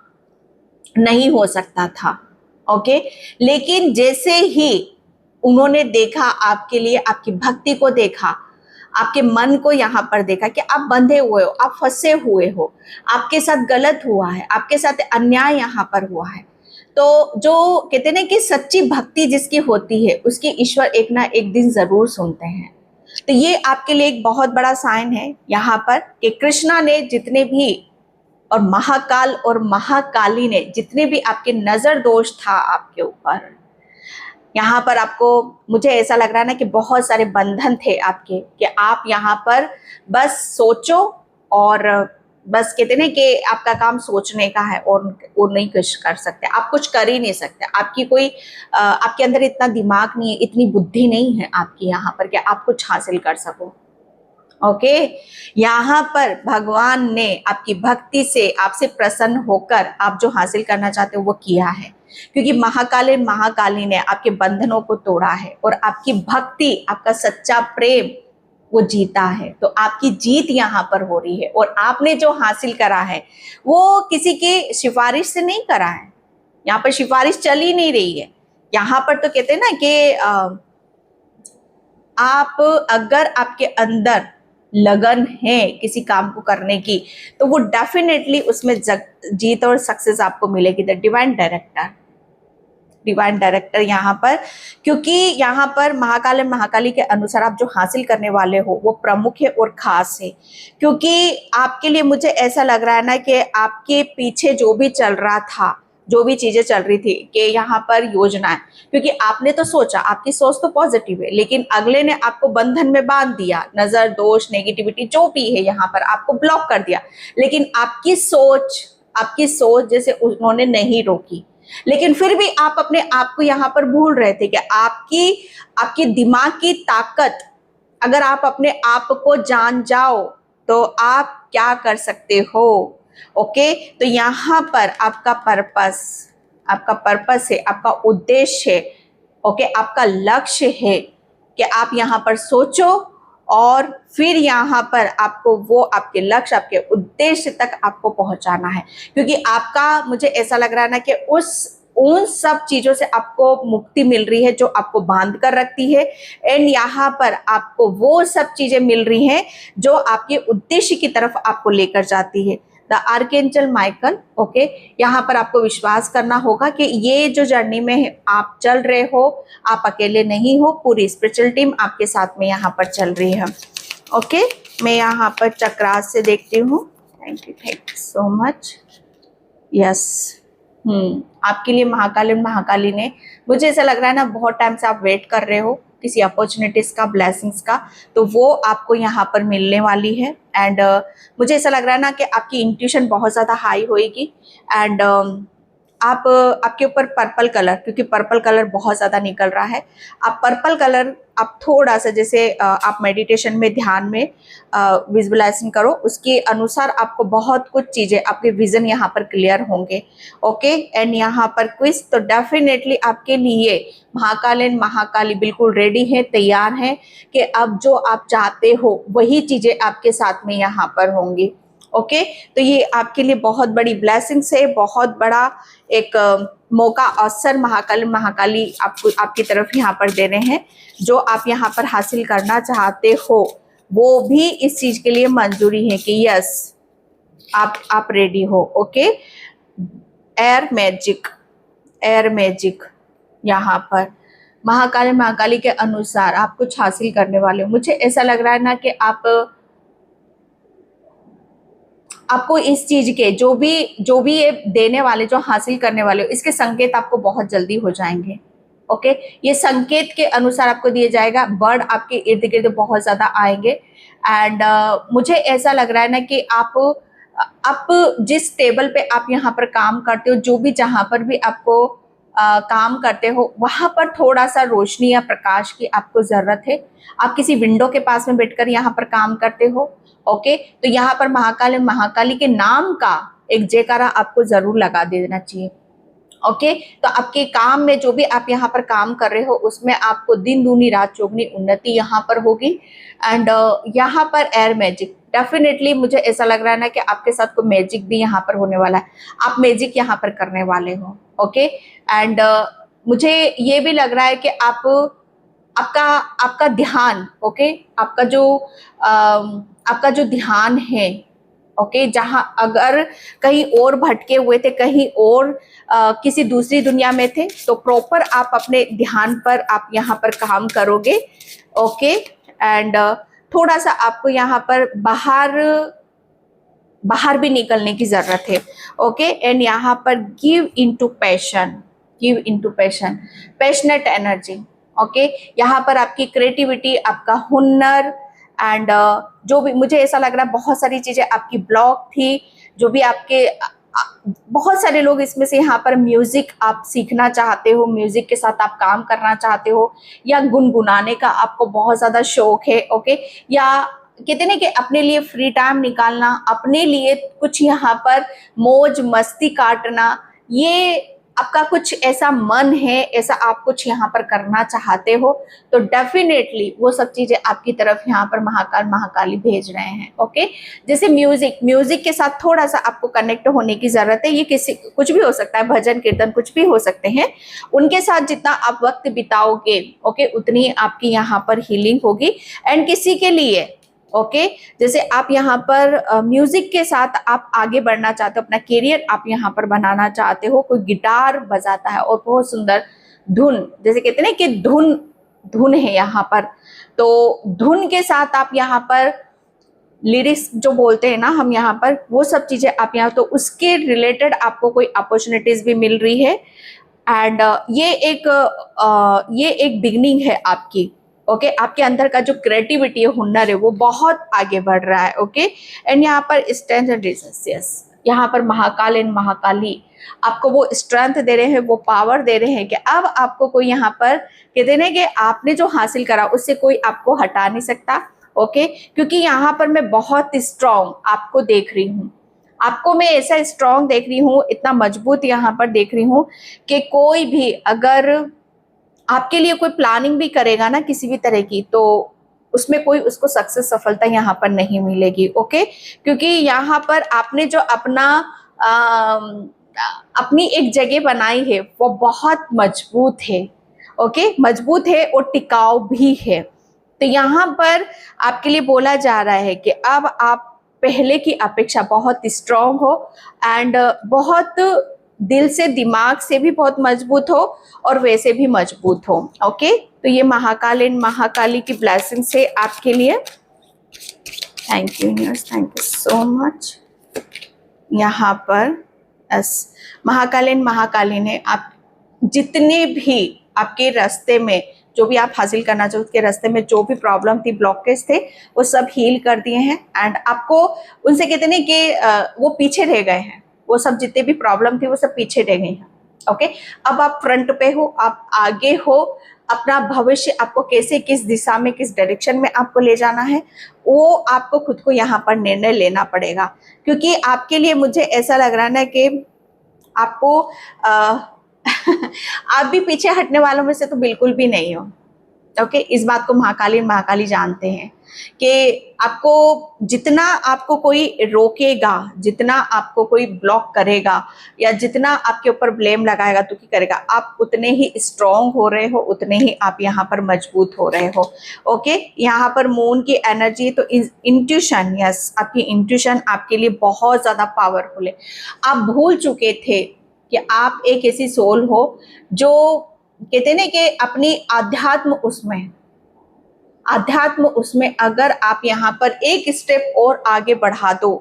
नहीं हो सकता था। ओके, लेकिन जैसे ही उन्होंने देखा आपके लिए, आपकी भक्ति को देखा, आपके मन को यहाँ पर देखा कि आप बंधे हुए हो, आप फंसे हुए हो, आपके साथ गलत हुआ है, आपके साथ अन्याय यहाँ पर हुआ है, तो जो कहते हैं ना कि सच्ची भक्ति जिसकी होती है उसकी ईश्वर एक ना एक दिन जरूर सुनते हैं। तो ये आपके लिए एक बहुत बड़ा साइन है यहाँ पर कि कृष्णा ने जितने भी, और महाकाल और महाकाली ने जितने भी आपके नजर दोष था आपके ऊपर, यहाँ पर आपको, मुझे ऐसा लग रहा है ना कि बहुत सारे बंधन थे आपके, कि आप यहाँ पर बस सोचो और बस कहते ना कि आपका काम सोचने का है और नहीं कुछ कर सकते, आप कुछ कर ही नहीं सकते। आपकी कोई आपके अंदर इतना दिमाग नहीं है, इतनी बुद्धि नहीं है आपकी यहाँ पर कि आप कुछ हासिल कर सको। ओके, यहाँ पर भगवान ने आपकी भक्ति से, आपसे प्रसन्न होकर आप जो हासिल करना चाहते हो वो किया है, क्योंकि महाकाली ने आपके बंधनों को तोड़ा है और आपकी भक्ति, आपका सच्चा प्रेम वो जीता है। तो आपकी जीत यहाँ पर हो रही है, और आपने जो हासिल करा है वो किसी की सिफारिश से नहीं करा है। यहाँ पर सिफारिश चल ही नहीं रही है। यहाँ पर तो कहते हैं ना कि आप, अगर आपके अंदर लगन है किसी काम को करने की, तो वो डेफिनेटली उसमें जीत और सक्सेस आपको मिलेगी। द डिवाइन डायरेक्टर यहाँ पर, क्योंकि यहाँ पर महाकाल और महाकाली के अनुसार आप जो हासिल करने वाले हो वो प्रमुख है और खास है, क्योंकि आपके लिए मुझे ऐसा लग रहा है ना कि आपके पीछे जो भी चल रहा था, जो भी चीजें चल रही थी कि यहाँ पर योजनाएं, क्योंकि आपने तो सोचा, आपकी सोच तो पॉजिटिव है, लेकिन अगले ने आपको बंधन में बांध दिया, नजर दोष नेगेटिविटी जो भी है यहाँ पर आपको ब्लॉक कर दिया, लेकिन आपकी सोच जैसे उन्होंने नहीं रोकी, लेकिन फिर भी आप अपने आप को यहाँ पर भूल रहे थे कि आपकी दिमाग की ताकत, अगर आप अपने आप को जान जाओ तो आप क्या कर सकते हो। ओके, तो यहाँ पर आपका पर्पस है, आपका उद्देश्य है। ओके, आपका लक्ष्य है कि आप यहाँ पर सोचो और फिर यहाँ पर आपको वो आपके लक्ष्य, आपके उद्देश्य तक आपको पहुंचाना है, क्योंकि आपका, मुझे ऐसा लग रहा है ना कि उन सब चीजों से आपको मुक्ति मिल रही है जो आपको बांध कर रखती है, एंड यहाँ पर आपको वो सब चीजें मिल रही हैं जो आपके उद्देश्य की तरफ आपको लेकर जाती है। द आर्कएंजल माइकल, ओके, यहाँ पर आपको विश्वास करना होगा कि ये जो जर्नी में आप चल रहे हो, आप अकेले नहीं हो, पूरी स्पिरिचुअल टीम आपके साथ में यहाँ पर चल रही है। ओके, मैं यहाँ पर चक्रास से देखती हूँ। Thank you so much. Yes, आपके लिए महाकाली ने, मुझे ऐसा लग रहा है ना, बहुत टाइम से आप वेट कर रहे हो किसी अपॉर्चुनिटीज का, ब्लेसिंग्स का, तो वो आपको यहाँ पर मिलने वाली है। एंड मुझे ऐसा लग रहा है ना कि आपकी इंट्यूशन बहुत ज़्यादा हाई होएगी। एंड आपके ऊपर पर्पल कलर, क्योंकि पर्पल कलर बहुत ज़्यादा निकल रहा है, आप पर्पल कलर आप थोड़ा सा, जैसे आप मेडिटेशन में, ध्यान में विजुअलाइजेशन करो, उसके अनुसार आपको बहुत कुछ चीज़ें, आपके विजन यहाँ पर क्लियर होंगे। ओके, एंड यहाँ पर क्विज, तो डेफिनेटली आपके लिए महाकाली बिल्कुल रेडी है, तैयार है कि अब जो आप चाहते हो वही चीज़ें आपके साथ में यहाँ पर होंगी। ओके, तो ये आपके लिए बहुत बड़ी ब्लेसिंग्स है, बहुत बड़ा एक मौका, अवसर महाकाली आपको, आपकी तरफ यहाँ पर दे रहे हैं। जो आप यहाँ पर हासिल करना चाहते हो वो भी इस चीज के लिए मंजूरी है कि यस, आप रेडी हो। ओके, एयर मैजिक यहाँ पर महाकाली के अनुसार आप कुछ हासिल करने वाले हो। मुझे ऐसा लग रहा है ना कि आपको इस चीज के जो भी ये देने वाले, जो हासिल करने वाले हो, इसके संकेत आपको बहुत जल्दी हो जाएंगे। ओके, ये संकेत के अनुसार आपको दिया जाएगा। बर्ड आपके इर्द गिर्द बहुत ज्यादा आएंगे। एंड मुझे ऐसा लग रहा है ना कि आप जिस टेबल पे आप यहाँ पर काम करते हो, जो भी, जहाँ पर भी आपको काम करते हो, वहां पर थोड़ा सा रोशनी या प्रकाश की आपको जरूरत है। आप किसी विंडो के पास में बैठकर यहाँ पर काम करते हो। ओके, तो यहाँ पर महाकाली के नाम का एक जयकारा आपको जरूर लगा देना चाहिए। ओके, तो आपके काम में, जो भी आप यहाँ पर काम कर रहे हो, उसमें आपको दिन दूनी रात चौगुनी उन्नति यहाँ पर होगी। एंड यहाँ पर एयर मैजिक, डेफिनेटली मुझे ऐसा लग रहा है ना कि आपके साथ कोई मैजिक भी यहाँ पर होने वाला है, आप मैजिक यहाँ पर करने वाले हो। ओके, एंड मुझे ये भी लग रहा है कि आपका ध्यान, ओके, आपका जो ध्यान है, ओके, जहां अगर कहीं और भटके हुए थे, कहीं और किसी दूसरी दुनिया में थे, तो प्रॉपर आप अपने ध्यान पर आप यहाँ पर काम करोगे। ओके, एंड थोड़ा सा आपको यहाँ पर बाहर भी निकलने की जरूरत है। ओके, एंड यहाँ पर give into passion, passionate energy. Okay, यहाँ पर आपकी क्रिएटिविटी, आपका हुनर, एंड जो भी, मुझे ऐसा लग रहा है बहुत सारी चीजें आपकी ब्लॉक थी, जो भी आपके, बहुत सारे लोग इसमें से यहाँ पर म्यूजिक आप सीखना चाहते हो, म्यूजिक के साथ आप काम करना चाहते हो, या गुनगुनाने का आपको बहुत ज्यादा शौक है। ओके, या कहते हैं कि अपने लिए फ्री टाइम निकालना, अपने लिए कुछ यहाँ पर मौज मस्ती काटना, ये आपका कुछ ऐसा मन है, ऐसा आप कुछ यहाँ पर करना चाहते हो, तो डेफिनेटली वो सब चीजें आपकी तरफ यहाँ पर महाकाली भेज रहे हैं। ओके, जैसे म्यूजिक के साथ थोड़ा सा आपको कनेक्ट होने की जरूरत है। ये कुछ भी हो सकता है, भजन कीर्तन कुछ भी हो सकते हैं, उनके साथ जितना आप वक्त बिताओगे, ओके, उतनी आपकी यहाँ पर हीलिंग होगी। एंड किसी के लिए, ओके, जैसे आप यहाँ पर म्यूजिक के साथ आप आगे बढ़ना चाहते हो, अपना करियर आप यहाँ पर बनाना चाहते हो, कोई गिटार बजाता है और बहुत सुंदर धुन, जैसे कहते हैं ना कि धुन है यहाँ पर, तो धुन के साथ आप यहाँ पर लिरिक्स जो बोलते हैं ना हम यहाँ पर, वो सब चीजें आप यहाँ, तो उसके रिलेटेड आपको कोई अपॉर्चुनिटीज भी मिल रही है। एंड ये एक बिगनिंग है आपकी। ओके, आपके अंदर का जो क्रिएटिविटी है, हुनर है, वो बहुत आगे बढ़ रहा है। ओके, एंड यहाँ पर स्ट्रेंथ एंड रिसोर्सेस, यहाँ पर महाकाली आपको वो स्ट्रेंथ दे रहे हैं, वो पावर दे रहे हैं कि अब आपको कोई यहाँ पर कहते हैं कि आपने जो हासिल करा उससे कोई आपको हटा नहीं सकता। ओके, क्योंकि यहाँ पर मैं बहुत स्ट्रांग आपको देख रही हूँ, आपको मैं ऐसा स्ट्रांग देख रही हूँ, इतना मजबूत यहाँ पर देख रही हूँ कि कोई भी अगर आपके लिए कोई प्लानिंग भी करेगा ना किसी भी तरह की, तो उसमें कोई उसको सक्सेस सफलता यहाँ पर नहीं मिलेगी। ओके, क्योंकि यहाँ पर आपने जो अपनी एक जगह बनाई है वो बहुत मजबूत है। ओके, मजबूत है और टिकाऊ भी है। तो यहाँ पर आपके लिए बोला जा रहा है कि अब आप पहले की अपेक्षा बहुत स्ट्रांग हो एंड बहुत दिल से दिमाग से भी बहुत मजबूत हो और वैसे भी मजबूत हो। ओके, तो ये महाकाल एंड महाकाली की ब्लेसिंग से आपके लिए। Thank you universe, thank you so much. यहाँ पर महाकाल एंड महाकाली ने आप जितने भी आपके रास्ते में जो भी आप हासिल करना चाहते उसके रास्ते में जो भी प्रॉब्लम थी, ब्लॉकेज थे, वो सब हील कर दिए हैं एंड आपको उनसे कहते नहीं कि वो पीछे रह गए हैं, वो सब जितने भी प्रॉब्लम थी वो सब पीछे रह गई हैं। ओके, अब आप फ्रंट पे हो, आप आगे हो। अपना भविष्य आपको कैसे, किस दिशा में, किस डायरेक्शन में आपको ले जाना है, वो आपको खुद को यहाँ पर निर्णय लेना पड़ेगा। क्योंकि आपके लिए मुझे ऐसा लग रहा है ना कि आपको आप भी पीछे हटने वालों में से तो बिल्कुल भी नहीं हो। ओके, इस बात को महाकाली जानते हैं कि आपको जितना आपको कोई रोकेगा, जितना आपको कोई ब्लॉक करेगा या जितना आपके ऊपर ब्लेम लगाएगा, दुखी करेगा, आप उतने ही स्ट्रांग हो रहे हो, उतने ही आप यहाँ पर मजबूत हो रहे हो। ओके, यहाँ पर मून की एनर्जी, तो इंट्यूशन, यस, आपकी इंट्यूशन आपके लिए बहुत ज़्यादा पावरफुल है। आप भूल चुके थे कि आप एक ऐसी सोल हो जो कहते हैं ना कि अपनी आध्यात्म उसमें अगर आप यहाँ पर एक स्टेप और आगे बढ़ा दो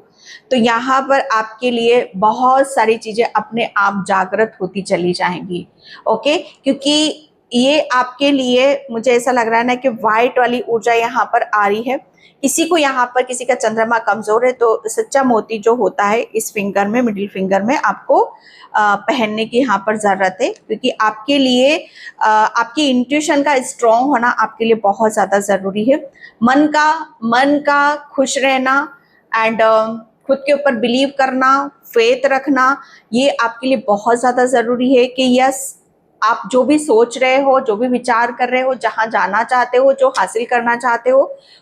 तो यहाँ पर आपके लिए बहुत सारी चीजें अपने आप जागृत होती चली जाएंगी। ओके, क्योंकि ये आपके लिए मुझे ऐसा लग रहा है ना कि वाइट वाली ऊर्जा यहाँ पर आ रही है। किसी को यहाँ पर, किसी का चंद्रमा कमजोर है तो सच्चा मोती जो होता है इस फिंगर में, मिडिल फिंगर में आपको पहनने की यहाँ पर जरूरत है। क्योंकि आपके लिए आपकी इंट्यूशन का स्ट्रांग होना आपके लिए बहुत ज्यादा जरूरी है। मन का खुश रहना एंड खुद के ऊपर बिलीव करना, फेथ रखना, ये आपके लिए बहुत ज्यादा जरूरी है कि यस, आप जो भी सोच रहे हो, जो भी विचार कर रहे हो, जहां जाना चाहते हो, जो हासिल करना चाहते हो,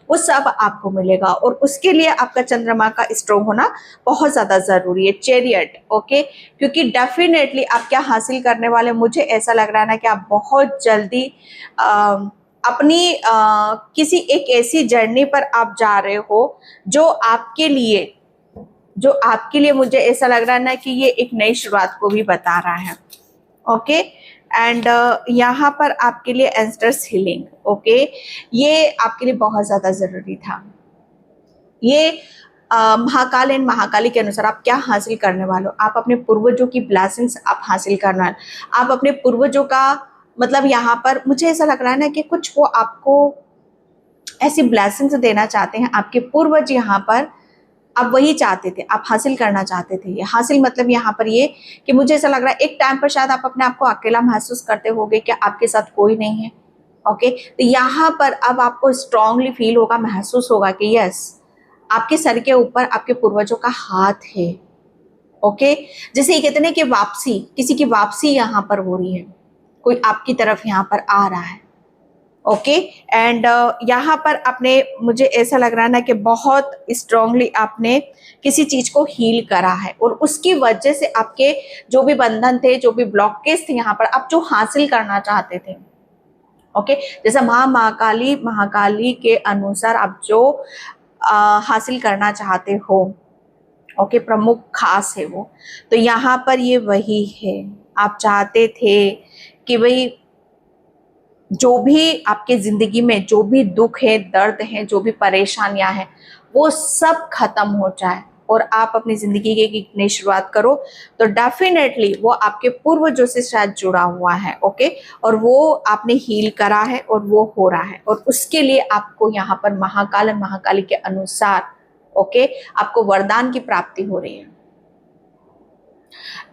वो सब आपको मिलेगा। और उसके लिए आपका चंद्रमा का स्ट्रांग होना बहुत ज्यादा जरूरी है। चैरियट, ओके, क्योंकि डेफिनेटली आप क्या हासिल करने वाले, मुझे ऐसा लग रहा है ना कि आप बहुत जल्दी अपनी किसी एक ऐसी जर्नी पर आप जा रहे हो जो आपके लिए मुझे ऐसा लग रहा है ना कि ये एक नई शुरुआत को भी बता रहा है। ओके, एंड यहाँ पर आपके लिए एंसेस्टर्स हीलिंग, ओके, ये आपके लिए बहुत ज्यादा जरूरी था। ये महाकाल एंड महाकाली के अनुसार आप क्या हासिल करने वाले हो, आप अपने पूर्वजों की ब्लेसिंग्स आप हासिल करना है। आप अपने पूर्वजों का मतलब यहाँ पर मुझे ऐसा लग रहा है ना कि कुछ वो आपको ऐसी ब्लेसिंग्स देना चाहते हैं। आपके पूर्वज यहाँ पर आप वही चाहते थे, आप हासिल करना चाहते थे। ये हासिल मतलब यहाँ पर ये कि मुझे ऐसा लग रहा है एक टाइम पर शायद आप अपने आप को अकेला महसूस करते होगे कि आपके साथ कोई नहीं है। ओके, तो यहाँ पर अब आपको स्ट्रांगली फील होगा, महसूस होगा कि यस, आपके सर के ऊपर आपके पूर्वजों का हाथ है। ओके, जैसे ये कहते हैं कि वापसी, किसी की वापसी यहाँ पर हो रही है, कोई आपकी तरफ यहाँ पर आ रहा है। ओके, एंड यहाँ पर आपने, मुझे ऐसा लग रहा है ना कि बहुत स्ट्रांगली आपने किसी चीज को हील करा है और उसकी वजह से आपके जो भी बंधन थे, जो भी ब्लॉकेज थे, यहाँ पर आप जो हासिल करना चाहते थे। ओके, जैसा महाकाली के अनुसार आप जो हासिल करना चाहते हो, ओके, प्रमुख खास है वो, तो यहाँ पर ये वही है। आप चाहते थे कि भाई जो भी आपके जिंदगी में जो भी दुख है, दर्द है, जो भी परेशानियां हैं, वो सब खत्म हो जाए और आप अपनी जिंदगी की एक नई शुरुआत करो। तो डेफिनेटली वो आपके पूर्वजों से शायद जुड़ा हुआ है। ओके, और वो आपने हील करा है और वो हो रहा है और उसके लिए आपको यहाँ पर महाकाल और महाकाली के अनुसार, ओके, आपको वरदान की प्राप्ति हो रही है।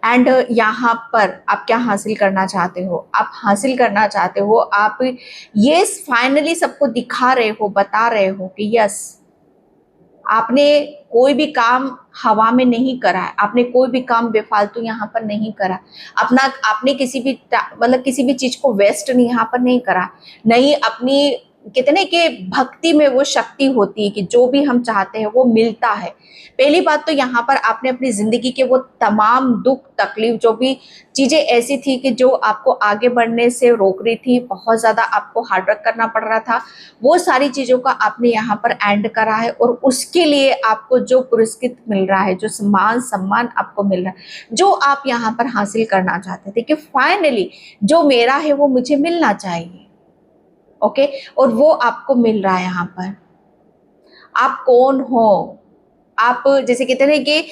एंड यहाँ पर आप क्या हासिल करना चाहते हो, आप हासिल करना चाहते हो, आप ये फाइनली सबको दिखा रहे हो, बता रहे हो कि यस, आपने कोई भी काम हवा में नहीं करा है, आपने कोई भी काम बेफालतू यहाँ पर नहीं करा, आपने किसी भी मतलब किसी भी चीज को वेस्ट नहीं यहाँ पर नहीं करा, नहीं अपनी कितने के भक्ति में वो शक्ति होती है कि जो भी हम चाहते हैं वो मिलता है। पहली बात तो यहाँ पर आपने अपनी जिंदगी के वो तमाम दुख तकलीफ, जो भी चीजें ऐसी थी कि जो आपको आगे बढ़ने से रोक रही थी, बहुत ज्यादा आपको हार्डवर्क करना पड़ रहा था, वो सारी चीजों का आपने यहाँ पर एंड करा है। और उसके लिए आपको जो पुरस्कृत मिल रहा है, जो सम्मान सम्मान आपको मिल रहा है, जो आप यहाँ पर हासिल करना चाहते थे कि फाइनली जो मेरा है वो मुझे मिलना चाहिए, ओके, और वो आपको मिल रहा है। यहाँ पर आप कौन हो, आप जैसे कहते हैं कि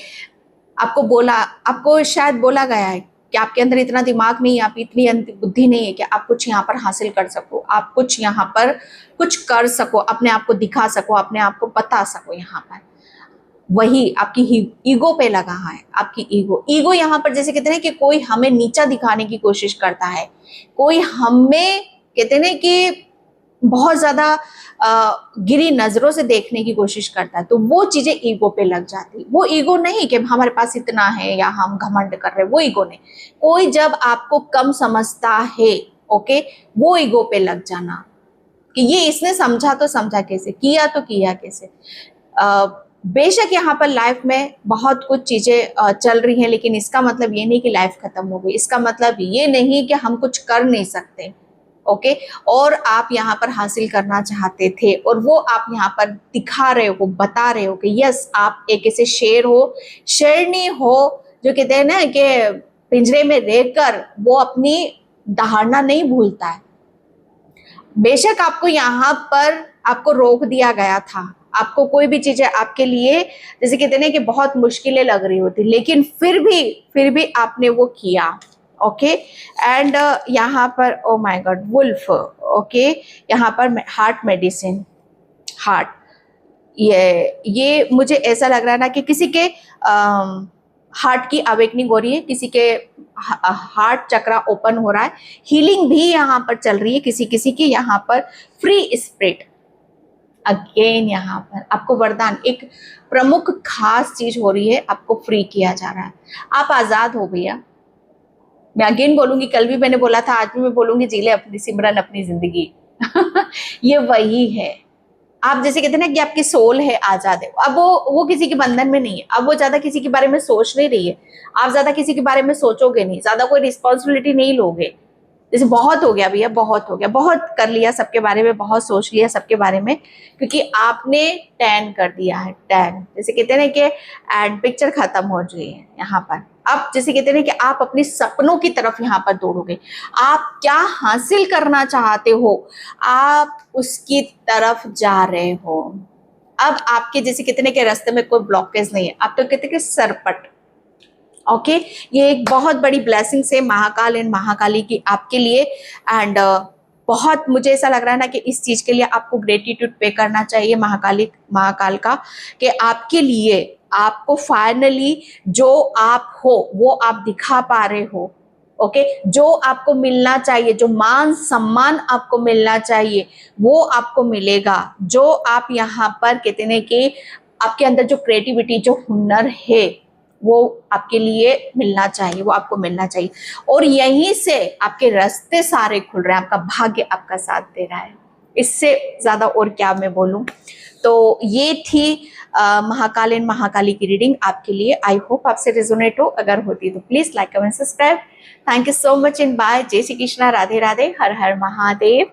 आपको शायद बोला गया है कि आपके अंदर इतना दिमाग नहीं है, आप इतनी बुद्धि नहीं है कि आप कुछ यहाँ पर हासिल कर सको, आप कुछ यहाँ पर कुछ कर सको, अपने आप को दिखा सको, अपने आप को बता सको। यहाँ पर वही आपकी ईगो पे लगा है, आपकी ईगो यहाँ पर जैसे कहते हैं कि कोई हमें नीचा दिखाने की कोशिश करता है, कोई हमें कहते हैं कि बहुत ज्यादा गिरी नजरों से देखने की कोशिश करता है, तो वो चीजें ईगो पे लग जाती। वो ईगो नहीं कि हमारे पास इतना है या हम घमंड कर रहे हैं, वो ईगो नहीं। कोई जब आपको कम समझता है, ओके, वो ईगो पे लग जाना कि ये इसने समझा तो समझा कैसे, किया तो किया कैसे। बेशक यहाँ पर लाइफ में बहुत कुछ चीजें चल रही हैं, लेकिन इसका मतलब ये नहीं कि लाइफ खत्म हो गई, इसका मतलब ये नहीं कि हम कुछ कर नहीं सकते, ओके। और आप यहाँ पर हासिल करना चाहते थे और वो आप यहाँ पर दिखा रहे हो, बता रहे हो कि यस आप एक ऐसे शेर हो, शेरनी हो, जो कहते हैं ना कि पिंजरे में रहकर वो अपनी दहाड़ना नहीं भूलता है। बेशक आपको यहाँ पर आपको रोक दिया गया था, आपको कोई भी चीजें आपके लिए जैसे कहते हैं कि बहुत मुश्किलें लग रही होती, लेकिन फिर भी आपने वो किया, ओके। एंड यहाँ पर oh my god wolf, okay, यहाँ पर हार्ट मेडिसिन, हार्ट, ये मुझे ऐसा लग रहा है ना कि किसी के हार्ट की अवेकनिंग हो रही है, किसी के हार्ट चक्रा ओपन हो रहा है, हीलिंग भी यहाँ पर चल रही है किसी किसी की। यहाँ पर फ्री स्पिरिट अगेन, यहाँ पर आपको वरदान, एक प्रमुख खास चीज हो रही है, आपको फ्री किया जा रहा है, आप आजाद हो भैया। मैं अगेन बोलूंगी, कल भी मैंने बोला था, आज भी मैं बोलूंगी, जी ले अपनी सिमरन अपनी जिंदगी। ये वही है। आप जैसे कहते हैं ना कि आपकी सोल है, आजाद है। अब वो किसी के बंधन में नहीं है, अब वो ज्यादा किसी के बारे में सोच नहीं रही है, आप ज्यादा किसी के बारे में सोचोगे नहीं, ज्यादा कोई रिस्पॉन्सिबिलिटी नहीं लोगे। जैसे बहुत हो गया भैया, बहुत हो गया, बहुत कर लिया सबके बारे में, बहुत सोच लिया सबके बारे में, क्योंकि आपने टैन कर दिया है, टैन जैसे कहते हैं कि एंड पिक्चर खत्म हो रही है यहाँ पर। अब जैसे कहते हैं कि आप अपने सपनों की तरफ यहाँ पर दौड़ोगे, आप क्या हासिल करना चाहते हो आप उसकी तरफ जा रहे हो। अब आपके जैसे कहते हैं कि रास्ते में कोई ब्लॉकेज नहीं है, आप तो कहते हैं कि सरपट, ओके। ये एक बहुत बड़ी ब्लेसिंग है महाकाल एंड महाकाली की आपके लिए। एंड बहुत मुझे ऐसा लग रहा है ना कि इस चीज के लिए आपको ग्रेटिट्यूड पे करना चाहिए महाकाल का, कि आपके लिए आपको फाइनली जो आप हो वो आप दिखा पा रहे हो, ओके। जो आपको मिलना चाहिए, जो मान सम्मान आपको मिलना चाहिए वो आपको मिलेगा। जो आप यहाँ पर कहते हैं कि आपके अंदर जो क्रिएटिविटी, जो हुनर है वो आपके लिए मिलना चाहिए, वो आपको मिलना चाहिए। और यहीं से आपके रास्ते सारे खुल रहे हैं, आपका भाग्य आपका साथ दे रहा है। इससे ज्यादा और क्या मैं बोलूं। तो ये थी महाकाल एंड महाकाली की रीडिंग आपके लिए। आई होप आपसे रेजोनेट हो, अगर होती तो please like comment subscribe. Thank you so much and bye. जय श्री कृष्णा, राधे राधे, हर हर महादेव।